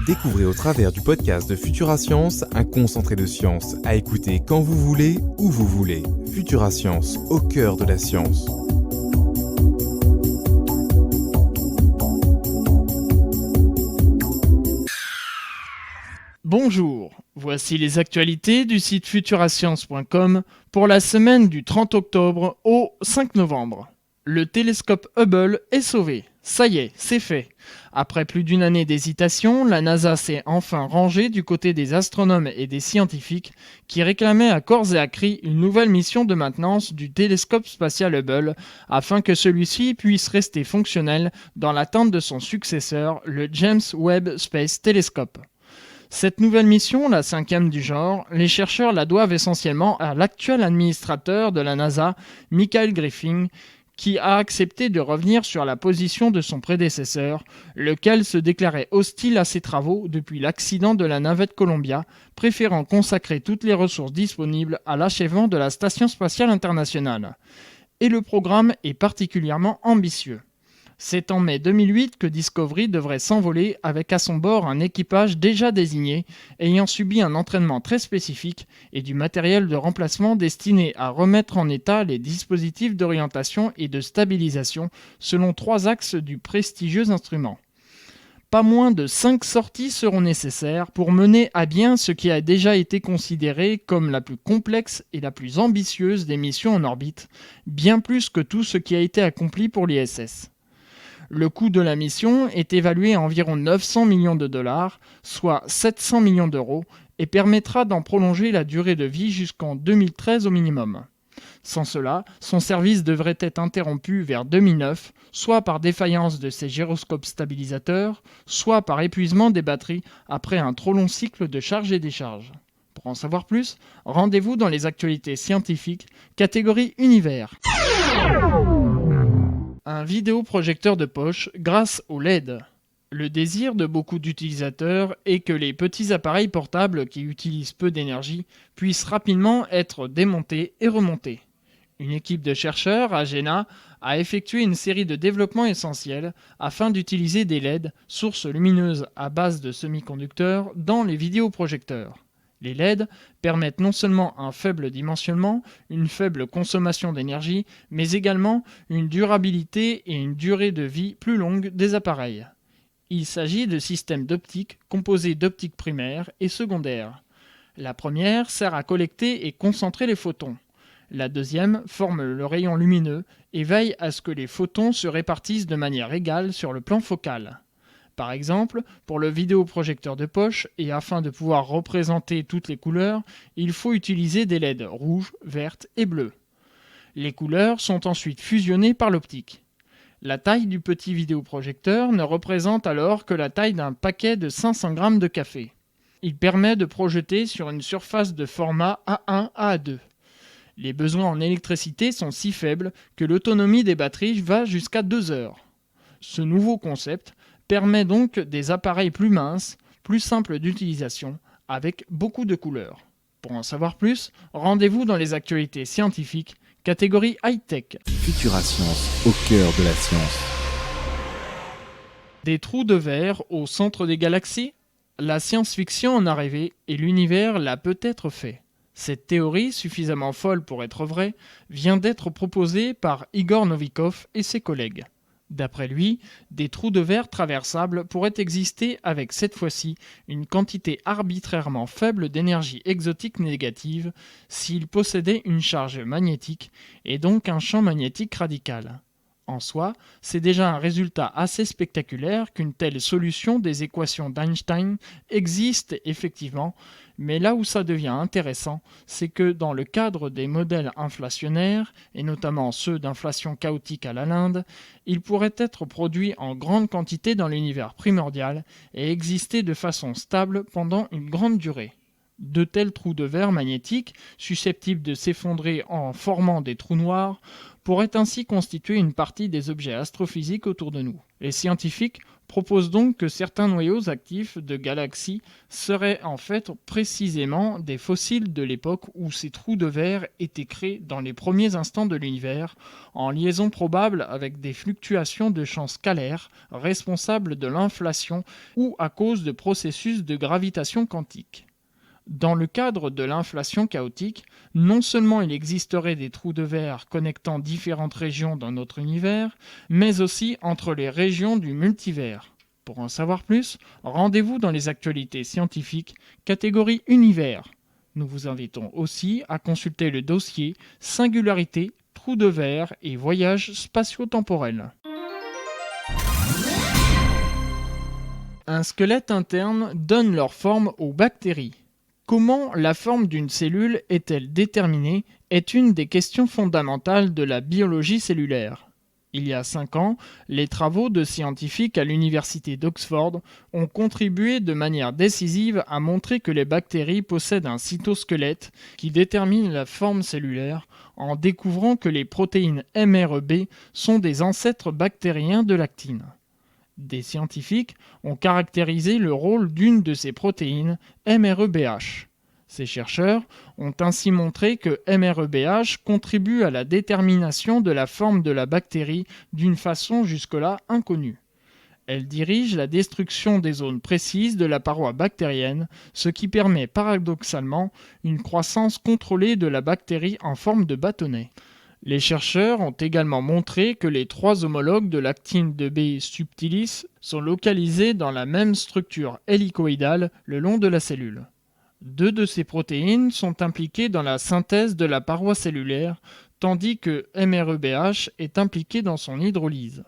Découvrez au travers du podcast de Futura Science un concentré de science à écouter quand vous voulez, où vous voulez. Futura Science, au cœur de la science. Bonjour, voici les actualités du site futurascience.com pour la semaine du 30 octobre au 5 novembre. Le télescope Hubble est sauvé. Ça y est, c'est fait. Après plus d'une année d'hésitation, la NASA s'est enfin rangée du côté des astronomes et des scientifiques qui réclamaient à corps et à cri une nouvelle mission de maintenance du télescope spatial Hubble afin que celui-ci puisse rester fonctionnel dans l'attente de son successeur, le James Webb Space Telescope. Cette nouvelle mission, la 5e du genre, les chercheurs la doivent essentiellement à l'actuel administrateur de la NASA, Michael Griffin, qui a accepté de revenir sur la position de son prédécesseur, lequel se déclarait hostile à ses travaux depuis l'accident de la navette Columbia, préférant consacrer toutes les ressources disponibles à l'achèvement de la Station spatiale internationale. Et le programme est particulièrement ambitieux. C'est en mai 2008 que Discovery devrait s'envoler avec à son bord un équipage déjà désigné, ayant subi un entraînement très spécifique et du matériel de remplacement destiné à remettre en état les dispositifs d'orientation et de stabilisation selon 3 axes du prestigieux instrument. Pas moins de 5 sorties seront nécessaires pour mener à bien ce qui a déjà été considéré comme la plus complexe et la plus ambitieuse des missions en orbite, bien plus que tout ce qui a été accompli pour l'ISS. Le coût de la mission est évalué à environ 900 millions de dollars, soit 700 millions d'euros, et permettra d'en prolonger la durée de vie jusqu'en 2013 au minimum. Sans cela, son service devrait être interrompu vers 2009, soit par défaillance de ses gyroscopes stabilisateurs, soit par épuisement des batteries après un trop long cycle de charge et décharge. Pour en savoir plus, rendez-vous dans les actualités scientifiques, catégorie univers. Un vidéoprojecteur de poche grâce au LED. Le désir de beaucoup d'utilisateurs est que les petits appareils portables qui utilisent peu d'énergie puissent rapidement être démontés et remontés. Une équipe de chercheurs à Jena a effectué une série de développements essentiels afin d'utiliser des LED, sources lumineuses à base de semi-conducteurs, dans les vidéoprojecteurs. Les LED permettent non seulement un faible dimensionnement, une faible consommation d'énergie, mais également une durabilité et une durée de vie plus longue des appareils. Il s'agit de systèmes d'optique composés d'optiques primaires et secondaires. La première sert à collecter et concentrer les photons. La deuxième forme le rayon lumineux et veille à ce que les photons se répartissent de manière égale sur le plan focal. Par exemple, pour le vidéoprojecteur de poche, et afin de pouvoir représenter toutes les couleurs, il faut utiliser des LED rouges, vertes et bleues. Les couleurs sont ensuite fusionnées par l'optique. La taille du petit vidéoprojecteur ne représente alors que la taille d'un paquet de 500 g de café. Il permet de projeter sur une surface de format A1 à A2. Les besoins en électricité sont si faibles que l'autonomie des batteries va jusqu'à 2 heures. Ce nouveau concept permet donc des appareils plus minces, plus simples d'utilisation, avec beaucoup de couleurs. Pour en savoir plus, rendez-vous dans les actualités scientifiques, catégorie high-tech. Futura Science, au cœur de la science. Des trous de verre au centre des galaxies ? La science-fiction en a rêvé et l'univers l'a peut-être fait. Cette théorie, suffisamment folle pour être vraie, vient d'être proposée par Igor Novikov et ses collègues. D'après lui, des trous de verre traversables pourraient exister avec cette fois-ci une quantité arbitrairement faible d'énergie exotique négative s'ils possédaient une charge magnétique et donc un champ magnétique radical. En soi, c'est déjà un résultat assez spectaculaire qu'une telle solution des équations d'Einstein existe effectivement, mais là où ça devient intéressant, c'est que dans le cadre des modèles inflationnaires, et notamment ceux d'inflation chaotique à la Linde, ils pourraient être produits en grande quantité dans l'univers primordial et exister de façon stable pendant une grande durée. De tels trous de verre magnétiques, susceptibles de s'effondrer en formant des trous noirs, pourraient ainsi constituer une partie des objets astrophysiques autour de nous. Les scientifiques proposent donc que certains noyaux actifs de galaxies seraient en fait précisément des fossiles de l'époque où ces trous de verre étaient créés dans les premiers instants de l'univers, en liaison probable avec des fluctuations de champs scalaires responsables de l'inflation ou à cause de processus de gravitation quantique. Dans le cadre de l'inflation chaotique, non seulement il existerait des trous de verre connectant différentes régions dans notre univers, mais aussi entre les régions du multivers. Pour en savoir plus, rendez-vous dans les actualités scientifiques, catégorie Univers. Nous vous invitons aussi à consulter le dossier Singularité, trous de verre et voyages spatio-temporels. Un squelette interne donne leur forme aux bactéries. Comment la forme d'une cellule est-elle déterminée est une des questions fondamentales de la biologie cellulaire. Il y a 5 ans, les travaux de scientifiques à l'université d'Oxford ont contribué de manière décisive à montrer que les bactéries possèdent un cytosquelette qui détermine la forme cellulaire en découvrant que les protéines MREB sont des ancêtres bactériens de l'actine. Des scientifiques ont caractérisé le rôle d'une de ces protéines, MREBH. Ces chercheurs ont ainsi montré que MREBH contribue à la détermination de la forme de la bactérie d'une façon jusque-là inconnue. Elle dirige la destruction des zones précises de la paroi bactérienne, ce qui permet paradoxalement une croissance contrôlée de la bactérie en forme de bâtonnet. Les chercheurs ont également montré que les 3 homologues de l'actine de B subtilis sont localisés dans la même structure hélicoïdale le long de la cellule. 2 de ces protéines sont impliquées dans la synthèse de la paroi cellulaire, tandis que MREBH est impliqué dans son hydrolyse.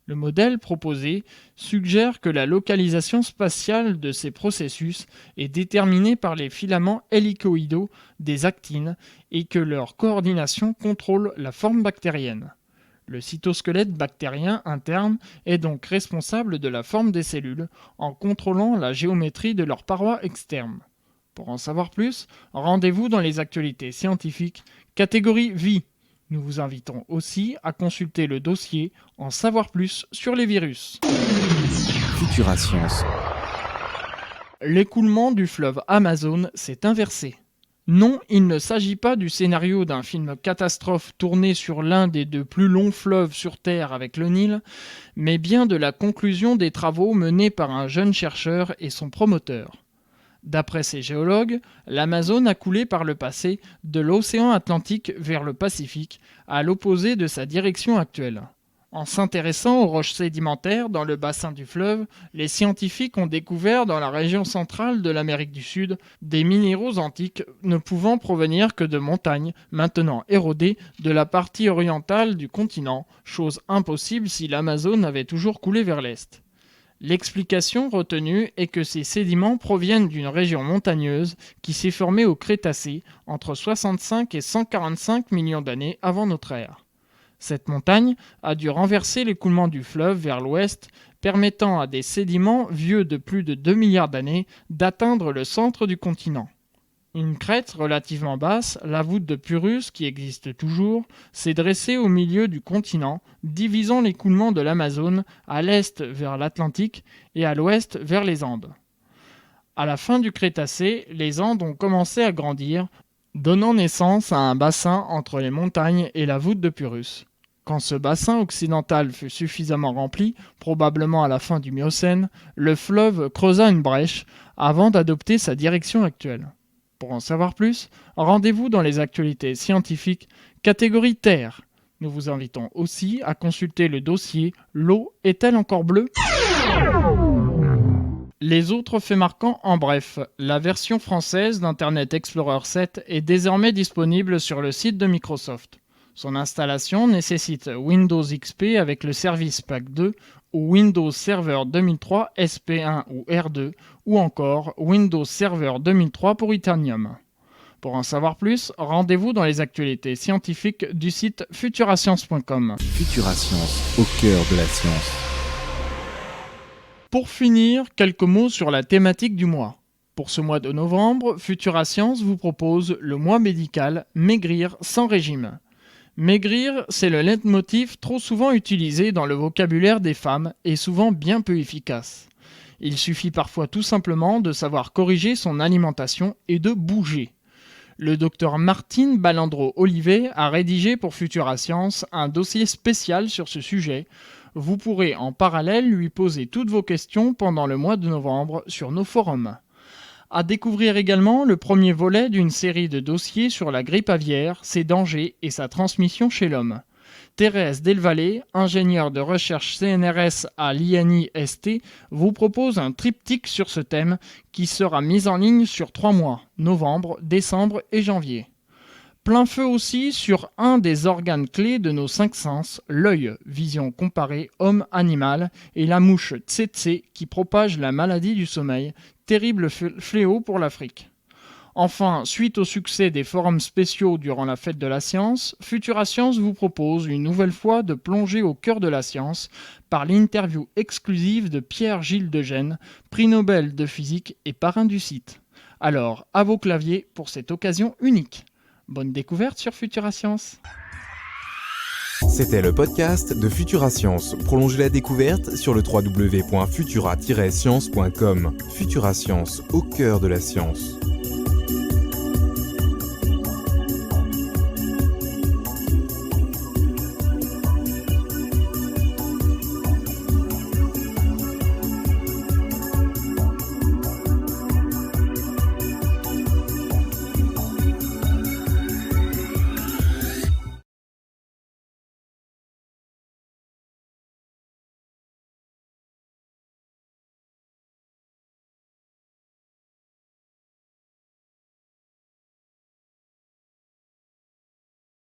Le modèle proposé suggère que la localisation spatiale de ces processus est déterminée par les filaments hélicoïdaux des actines et que leur coordination contrôle la forme bactérienne. Le cytosquelette bactérien interne est donc responsable de la forme des cellules en contrôlant la géométrie de leurs parois externes. Pour en savoir plus, rendez-vous dans les actualités scientifiques, catégorie Vie. Nous vous invitons aussi à consulter le dossier En savoir plus sur les virus. Futurascience. L'écoulement du fleuve Amazon s'est inversé. Non, il ne s'agit pas du scénario d'un film catastrophe tourné sur l'un des 2 plus longs fleuves sur Terre avec le Nil, mais bien de la conclusion des travaux menés par un jeune chercheur et son promoteur. D'après ces géologues, l'Amazone a coulé par le passé de l'océan Atlantique vers le Pacifique, à l'opposé de sa direction actuelle. En s'intéressant aux roches sédimentaires dans le bassin du fleuve, les scientifiques ont découvert dans la région centrale de l'Amérique du Sud des minéraux antiques ne pouvant provenir que de montagnes, maintenant érodées, de la partie orientale du continent, chose impossible si l'Amazone avait toujours coulé vers l'est. L'explication retenue est que ces sédiments proviennent d'une région montagneuse qui s'est formée au Crétacé entre 65 et 145 millions d'années avant notre ère. Cette montagne a dû renverser l'écoulement du fleuve vers l'ouest, permettant à des sédiments vieux de plus de 2 milliards d'années d'atteindre le centre du continent. Une crête relativement basse, la voûte de Purus, qui existe toujours, s'est dressée au milieu du continent, divisant l'écoulement de l'Amazone à l'est vers l'Atlantique et à l'ouest vers les Andes. À la fin du Crétacé, les Andes ont commencé à grandir, donnant naissance à un bassin entre les montagnes et la voûte de Purus. Quand ce bassin occidental fut suffisamment rempli, probablement à la fin du Miocène, le fleuve creusa une brèche avant d'adopter sa direction actuelle. Pour en savoir plus, rendez-vous dans les actualités scientifiques, catégorie Terre. Nous vous invitons aussi à consulter le dossier L'eau est-elle encore bleue ? Les autres faits marquants en bref. La version française d'Internet Explorer 7 est désormais disponible sur le site de Microsoft. Son installation nécessite Windows XP avec le Service Pack 2 ou Windows Server 2003 SP1 ou R2 ou encore Windows Server 2003 pour Itanium. Pour en savoir plus, rendez-vous dans les actualités scientifiques du site futurascience.com. Futurascience, au cœur de la science. Pour finir, quelques mots sur la thématique du mois. Pour ce mois de novembre, Futura Science vous propose le mois médical Maigrir sans régime. Maigrir, c'est le leitmotiv trop souvent utilisé dans le vocabulaire des femmes et souvent bien peu efficace. Il suffit parfois tout simplement de savoir corriger son alimentation et de bouger. Le docteur Martine Balandreau-Olivet a rédigé pour Futura Science un dossier spécial sur ce sujet. Vous pourrez en parallèle lui poser toutes vos questions pendant le mois de novembre sur nos forums. À découvrir également le premier volet d'une série de dossiers sur la grippe aviaire, ses dangers et sa transmission chez l'homme. Thérèse Delvalle, ingénieure de recherche CNRS à l'INIST, vous propose un triptyque sur ce thème qui sera mis en ligne sur 3 mois, novembre, décembre et janvier. Plein feu aussi sur un des organes clés de nos 5 sens, l'œil, vision comparée homme-animal, et la mouche tsetse qui propage la maladie du sommeil, terrible fléau pour l'Afrique. Enfin, suite au succès des forums spéciaux durant la fête de la science, Futura Science vous propose une nouvelle fois de plonger au cœur de la science par l'interview exclusive de Pierre-Gilles Degène, prix Nobel de physique et parrain du site. Alors, à vos claviers pour cette occasion unique. Bonne découverte sur Futura Science. C'était le podcast de Futura Science. Prolongez la découverte sur le www.futura-science.com. Futura Science, au cœur de la science.